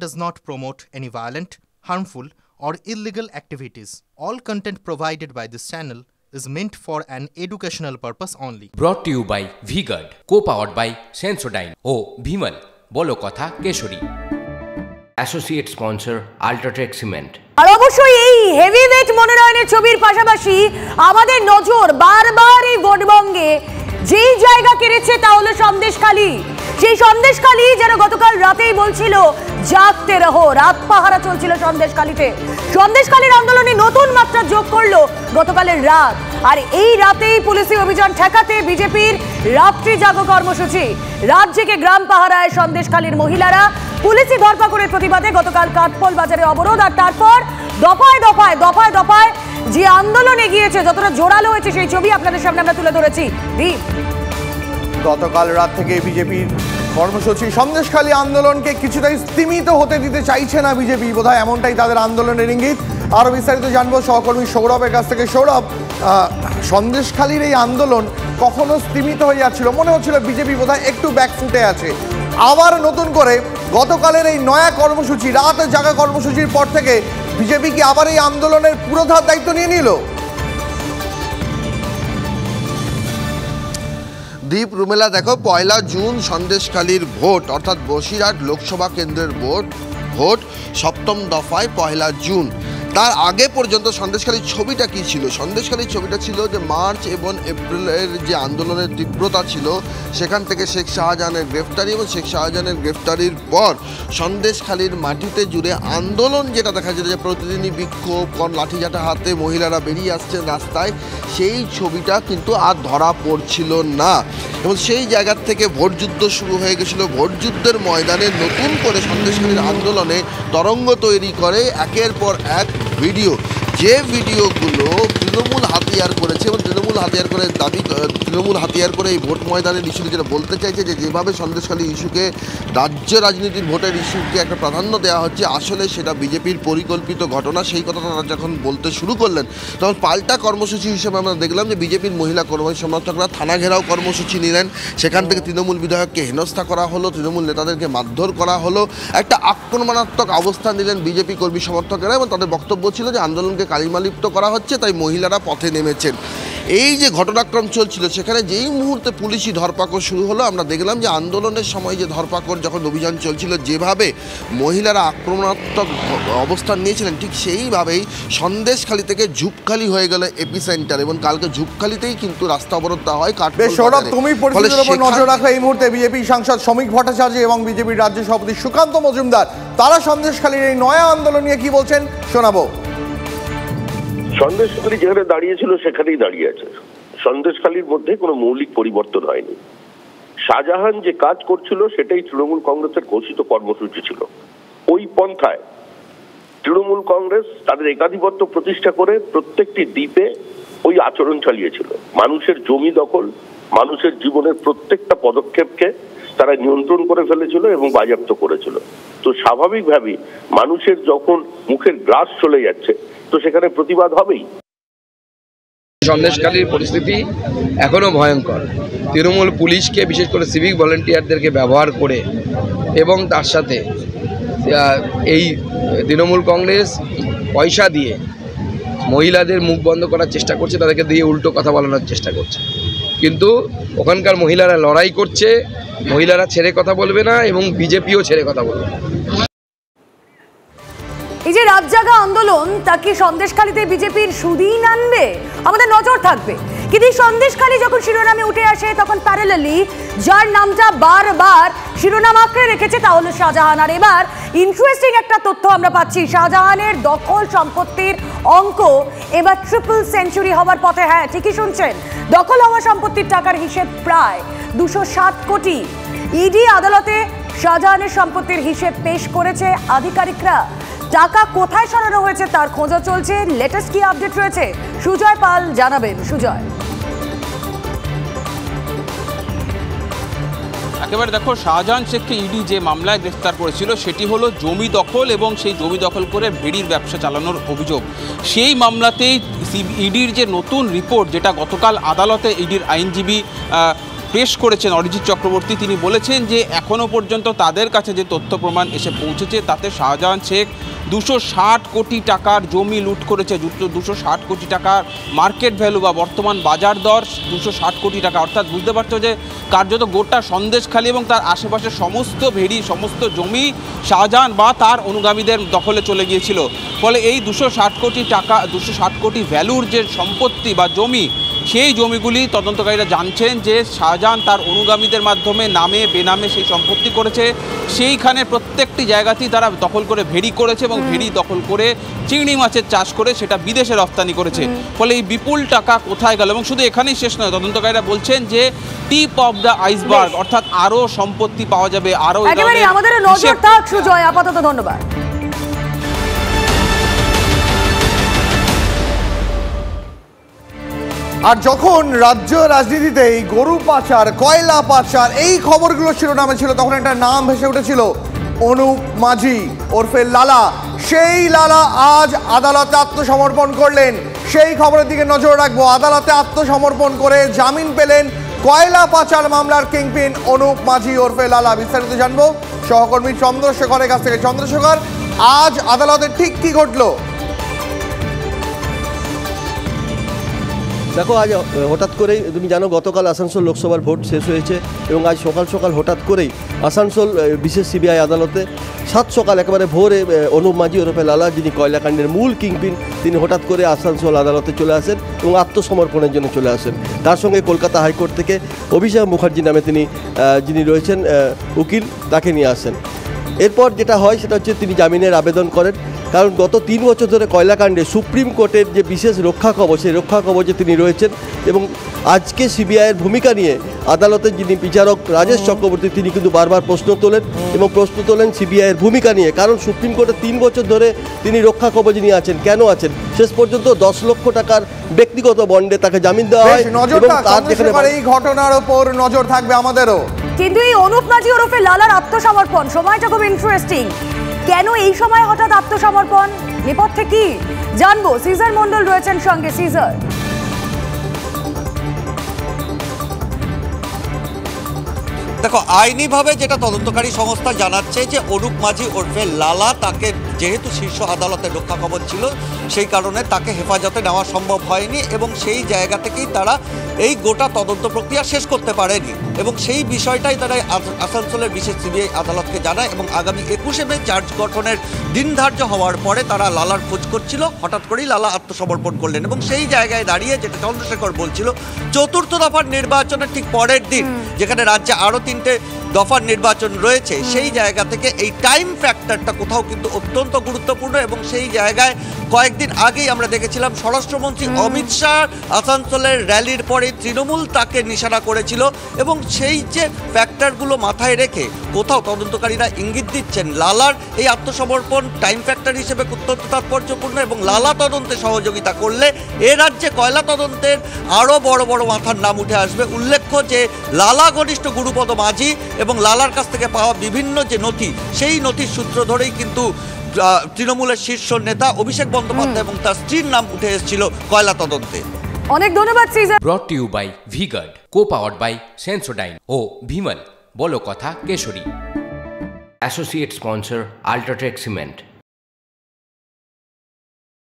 does not promote any violent, harmful, or illegal activities. All content provided by this channel is meant for an educational purpose only. Brought to you by V-Guard, co-powered by Sensodyne O Bhimal, বলো কথা Keshari. Associate sponsor Ultratech Cement। আর অবশ্যই এই heavyweight মনোনয়নের ছবির পাশাপাশি আমাদের নজর বারবার এই ভোটবঙ্গে যেই জায়গা কেড়েছে তা হলো সন্দেশখালী। সেই সন্দেশখালী যেন গতকাল রাতেই বলছিল জাগতে রহো, রাত পাহারা চলছিল সন্দেশখালীতে। সন্দেশখালীর আন্দোলনে নতুন মাত্রা যোগ করলো গতকালের রাত। আর এই রাতেই পুলিশি অভিযান ঠেকাতে বিজেপির রাত্রি জাগো কর্মসূচি। রাত জেগে গ্রাম পাহারায় সন্দেশখালীর মহিলারা। পুলিশি ধরপাকড়ের প্রতিবাদে গতকাল কাঠপোল বাজারে অবরোধ, আর তারপর দফায় দফায় দফায় দফায় যে আন্দোলন এগিয়েছে, যতটা জোরালো হয়েছে সেই ছবি আপনাদের সামনে আমরা তুলে ধরেছি। গতকাল রাত থেকে বিজেপির কর্মসূচি। সন্দেশখালী আন্দোলনকে কিছুটাই স্তীমিত হতে দিতে চাইছে না বিজেপি, বোধহয় এমনটাই তাদের আন্দোলনের ইঙ্গিত। আরও বিস্তারিত জানবো সহকর্মী সৌরভের কাছ থেকে। সৌরভ, সন্দেশখালীর এই আন্দোলন কখনো স্তীমিত হয়ে যাচ্ছিল, মনে হচ্ছিল বিজেপি বোধহয় একটু ব্যাকফুটে আছে। আবার নতুন করে গতকালের এই নয়া কর্মসূচি, রাত জাগা কর্মসূচির পর থেকে বিজেপি কি আবার এই আন্দোলনের পুরোধার দায়িত্ব নিয়ে নিল? দীপ, রুমেলা, দেখো, 1 জুন সন্দেশখালীর ভোট, অর্থাৎ বসিরহাট লোকসভা কেন্দ্রের ভোট 7ম দফায় 1 জুন। তার আগে পর্যন্ত সন্দেশখালীর ছবিটা কী ছিল? সন্দেশখালীর ছবিটা ছিল যে মার্চ এবং এপ্রিলের যে আন্দোলনের তীব্রতা ছিল, সেখান থেকে শেখ শাহজাহানের গ্রেফতারি এবং শেখ শাহজাহানের গ্রেফতারির পর সন্দেশখালীর মাটিতে জুড়ে আন্দোলন যেটা দেখা যেত, যে প্রতিদিনই বিক্ষোভ, লাঠিঝাঁটা হাতে মহিলারা বেরিয়ে আসছেন রাস্তায়, সেই ছবিটা কিন্তু আর ধরা পড়ছিল না। এবং সেই জায়গার থেকে ভোটযুদ্ধ শুরু হয়ে গেছিল। ভোটযুদ্ধের ময়দানে নতুন করে সন্দেশখালীর আন্দোলনে তরঙ্গ তৈরি করে একের পর এক ভিডিও, যে ভিডিওগুলো তৃণমূল হাতিয়ার করেছে এবং তৃণমূল হাতিয়ার করে তৃণমূল হাতিয়ার করে এই ভোট ময়দানের ইস্যুতে যেটা বলতে চাইছে, যে যেভাবে সন্দেশখালী ইস্যুকে রাজ্য রাজনীতির ভোটের ইস্যুকে একটা প্রাধান্য দেওয়া হচ্ছে, আসলে সেটা বিজেপির পরিকল্পিত ঘটনা। সেই কথাটা তারা যখন বলতে শুরু করলেন, তখন পাল্টা কর্মসূচি হিসেবে আমরা দেখলাম যে বিজেপির মহিলা কর্মী সমর্থকরা থানা ঘেরাও কর্মসূচি নিলেন। সেখান থেকে তৃণমূল বিধায়ককে হেনস্থা করা হলো, তৃণমূল নেতাদেরকে মারধর করা হলো, একটা আক্রমণাত্মক অবস্থান নিলেন বিজেপি কর্মী সমর্থকেরা। এবং তাদের বক্তব্য ছিল যে আন্দোলনকে কালিমালিপ্ত করা হচ্ছে, তাই মহিলারা পথে নেমেছেন। এই যে ঘটনাক্রম চলছিল, সেখানে যেই মুহূর্তে পুলিশি ধরপাকড় শুরু হলো, আমরা দেখলাম যে আন্দোলনের সময় যে ধরপাকড় যখন অভিযান চলছিল, যেভাবে মহিলারা আক্রমণাত্মক অবস্থান নিয়েছিলেন, ঠিক সেইভাবেই সন্দেশখালী থেকে ঝুপখালী হয়ে গেল এপি সেন্টার। এবং কালকে ঝুপখালীতেই কিন্তু রাস্তা অবরোধ দেওয়া হয়। সৌরভ, তুমি পরিস্থিতির উপর নজর রাখো। এই মুহূর্তে বিজেপি সাংসদ শ্রমিক ভট্টাচার্য এবং বিজেপির রাজ্য সভাপতি সুকান্ত মজুমদার, তারা সন্দেশখালীর এই নয়া আন্দোলন নিয়ে কি বলছেন শোনাবো। সন্দেশখালী যেখানে দাঁড়িয়েছিল সেখানেই দাঁড়িয়ে আছে। সন্দেশখালীর মধ্যে কোনো মৌলিক পরিবর্তন হয়নি। শাহজাহান যে কাজ করছিল সেটাই তৃণমূল কংগ্রেসের ঘোষিত কর্মসূচি ছিল। ওই পন্থায় তৃণমূল কংগ্রেস তাদের একাধিপত্য প্রতিষ্ঠা করে প্রত্যেকটি দ্বীপে ওই আচরণ চালিয়েছিল। মানুষের জমি দখল, মানুষের জীবনের প্রত্যেকটা পদক্ষেপকে তারা নিয়ন্ত্রণ করে ফেলেছিল এবং বাজেয়াপ্ত করেছিল। তো স্বাভাবিকভাবেই মানুষের যখন মুখের গ্রাস চলে যাচ্ছে, তো সেখানে প্রতিবাদ হবেই। সন্দেশখালীর পরিস্থিতি এখনো ভয়ঙ্কর। তৃণমূল পুলিশকে, বিশেষ করে সিভিক ভলেন্টিয়ারদেরকে ব্যবহার করে, এবং তার সাথে এই তৃণমূল কংগ্রেস পয়সা দিয়ে মহিলাদের মুখ বন্ধ করার চেষ্টা করছে, তাদেরকে দিয়ে উল্টো কথা বলানোর চেষ্টা করছে। কিন্তু ওখানকার মহিলারা লড়াই করছে, মহিলারা ছেড়ে কথা বলবে না এবং বিজেপিও ছেড়ে কথা বলবে না। এই যে রাত জাগা আন্দোলন, তা কি সন্দেশখালীতে বিজেপির সুদিন আনবে? আমাদের নজর থাকবে। কিন্তু এই সন্দেশখালী যখন শিরোনামে উঠে আসে, তখন প্যারালালি যার নামটা বারবার শিরোনাম আঁকড়ে রেখেছে তা হলো শাহজাহান। আর এবার ইন্টারেস্টিং একটা তথ্য আমরা পাচ্ছি, শাহজাহানের দখল সম্পত্তির অঙ্ক এবার ট্রিপল সেঞ্চুরি হওয়ার পথে। হ্যাঁ, ঠিকই শুনছেন, দখল হওয়া সম্পত্তির টাকার হিসেব প্রায় 207 কোটি। ইডি আদালতে শাহজাহানের সম্পত্তির হিসেব পেশ করেছে আধিকারিকরা। টাকা কোথায় সরানো হয়েছে তার খোঁজা চলছে। লেটেস্ট কি আপডেট রয়েছে সুজয় পাল জানাবেন। সুজয়, একেবারে দেখো, শাহজাহান শেখকে ইডি যে মামলায় গ্রেফতার করেছিল সেটি হলো জমি দখল এবং সেই জমি দখল করে ভেড়ির ব্যবসা চালানোর অভিযোগ। সেই মামলাতেই ইডির যে নতুন রিপোর্ট, যেটা গতকাল আদালতে ইডির আইনজীবী পেশ করেছেন অরিজিৎ চক্রবর্তী, তিনি বলেছেন যে এখনও পর্যন্ত তাদের কাছে যে তথ্য প্রমাণ এসে পৌঁছেছে তাতে শাহজাহান শেখ 260 কোটি টাকার জমি লুট করেছে। 260 কোটি টাকার মার্কেট ভ্যালু বা বর্তমান বাজার দর 260 কোটি টাকা, অর্থাৎ বুঝতে পারছো যে কার্যত গোটা সন্দেশখালী এবং তার আশেপাশের সমস্ত ভেড়ি, সমস্ত জমি শাহজাহান বা তার অনুগামীদের দখলে চলে গিয়েছিল। ফলে এই 260 কোটি টাকা, 260 কোটি ভ্যালুর যে সম্পত্তি বা জমি, সেই জমিগুলি তদন্তকারীরা জানছেন যে শাহজাহান তার অনুগামীদের মাধ্যমে নামে বেনামে সেই সম্পত্তি করেছে। সেইখানে প্রত্যেকটি জায়গাতেই তারা দখল করে ভেড়ি করেছে এবং ভেড়ি দখল করে চিংড়ি মাছের চাষ করে সেটা বিদেশে রপ্তানি করেছে। ফলে এই বিপুল টাকা কোথায় গেল? এবং শুধু এখানেই শেষ নয়, তদন্তকারীরা বলছেন যে টিপ অফ দ্য আইসবার্গ, অর্থাৎ আরও সম্পত্তি পাওয়া যাবে, আরও। আমাদের নজর থাক সুজয়, আপাতত ধন্যবাদ। আর যখন রাজ্য রাজনীতিতে এই গরু পাচার, কয়লা পাচার এই খবরগুলো শিরোনামে ছিল, তখন একটা নাম ভেসে উঠেছিল, অনুপ মাঝি ওরফে লালা। সেই লালা আজ আদালতে আত্মসমর্পণ করলেন। সেই খবরের দিকে নজর রাখবো। আদালতে আত্মসমর্পণ করে জামিন পেলেন কয়লা পাচার মামলার কিংপিন অনুপ মাঝি ওরফে লালা। বিস্তারিত জানবো সহকর্মী চন্দ্রশেখরের কাছ থেকে। চন্দ্রশেখর, আজ আদালতে ঠিক কি ঘটলো? দেখো, আজ হঠাৎ করেই তুমি জানো গতকাল আসানসোল লোকসভার ভোট শেষ হয়েছে এবং আজ সকাল সকাল হঠাৎ করেই আসানসোল বিশেষ সিবিআই আদালতে সাত সকাল একেবারে ভোরে অনুপ মাঝি ওরফে লালা, যিনি কয়লাকাণ্ডের মূল কিংপিন, তিনি হঠাৎ করে আসানসোল আদালতে চলে আসেন এবং আত্মসমর্পণের জন্য চলে আসেন। তার সঙ্গে কলকাতা হাইকোর্ট থেকে অভিষেক মুখার্জি নামে যিনি রয়েছেন উকিল, তাকে নিয়ে আসেন। এরপর যেটা হয় সেটা হচ্ছে তিনি জামিনের আবেদন করেন, কারণ গত 3 বছর ধরে কয়লাকাণ্ডে সুপ্রিম কোর্টের যে বিশেষ রক্ষা কবচ, সেই রক্ষা কবচে তিনি রয়েছেন। এবং আজকে সিবিআইয়ের ভূমিকা নিয়ে আদালতের যিনি বিচারক রাজেশ চক্রবর্তী, তিনি কিন্তু বারবার প্রশ্ন তোলেন সিবিআইয়ের ভূমিকা নিয়ে। কারণ সুপ্রিম কোর্টে 3 বছর ধরে তিনি রক্ষা কবচ নিয়ে আছেন, কেন আছেন? শেষ পর্যন্ত 10 লক্ষ টাকার ব্যক্তিগত বন্ডে তাকে জামিন দেওয়া হয়। এই ঘটনার উপর নজর থাকবে আমাদেরও। কিন্তু এই অনুপ মাঝি ওরফে লালার আত্মসমর্পণ সময়টা খুব ইন্টারেস্টিং। কেন এই সময় হঠাৎ আত্মসমর্পণ, নেপথ্যে কি জানবো। সিজার মন্ডল রয়েছেন সঙ্গে। সিজার, দেখো, আইনিভাবে যেটা তদন্তকারী সংস্থা জানাচ্ছে যে অনুপ মাঝি ওরফে লালা, তাকে যেহেতু শীর্ষ আদালতের রক্ষা কবচ ছিল, সেই কারণে তাকে হেফাজতে নেওয়া সম্ভব হয়নি এবং সেই জায়গা থেকেই তারা এই গোটা তদন্ত প্রক্রিয়া শেষ করতে পারেনি এবং সেই বিষয়টাই তারা আসানসোলের বিশেষ সিবিআই আদালতকে জানায় এবং আগামী 21শে মে চার্জ গঠনের দিন ধার্য হওয়ার পরে তারা লালার খোঁজ করছিল। হঠাৎ করেই লালা আত্মসমর্পণ করলেন এবং সেই জায়গায় দাঁড়িয়ে, যেটা চন্দ্রশেখর বলছিল, চতুর্থ দফার নির্বাচনের ঠিক পরের দিন, যেখানে রাজ্যে আরও 3টে দফার নির্বাচন রয়েছে, সেই জায়গা থেকে এই টাইম ফ্যাক্টরটা কোথাও কিন্তু অত্যন্ত গুরুত্বপূর্ণ। এবং সেই জায়গায় কয়েকদিন আগেই আমরা দেখেছিলাম স্বরাষ্ট্রমন্ত্রী অমিত শাহ আসানসোলের র্যালির পরে তৃণমূল তাকে নিশানা করেছিল এবং সেই যে ফ্যাক্টরগুলো মাথায় রেখে কোথাও তদন্তকারীরা ইঙ্গিত দিচ্ছেন লালার এই আত্মসমর্পণ টাইম ফ্যাক্টর হিসেবে অত্যন্ত তাৎপর্যপূর্ণ এবং লালা তদন্তে সহযোগিতা করলে এ রাজ্যে কয়লা তদন্তের আরও বড় বড় মাথার নাম উঠে আসবে। উল্লেখ্য যে লালা ঘনিষ্ঠ গুরুপদ মাঝি এবং লালার কাছ থেকে পাওয়া বিভিন্ন যে নথি, সেই নথির সূত্র ধরেই কিন্তু তৃণমূলের শীর্ষ নেতা অভিষেক বন্দ্যোপাধ্যায় এবং তার স্ত্রীর নাম উঠে এসেছিল কয়লা তদন্তে। অনেক ধন্যবাদ সিজার। Brought to you by V Guard, co-powered by Sensodyne ও ভিমল, বলো কথা Kesari. Associate sponsor UltraTech cement.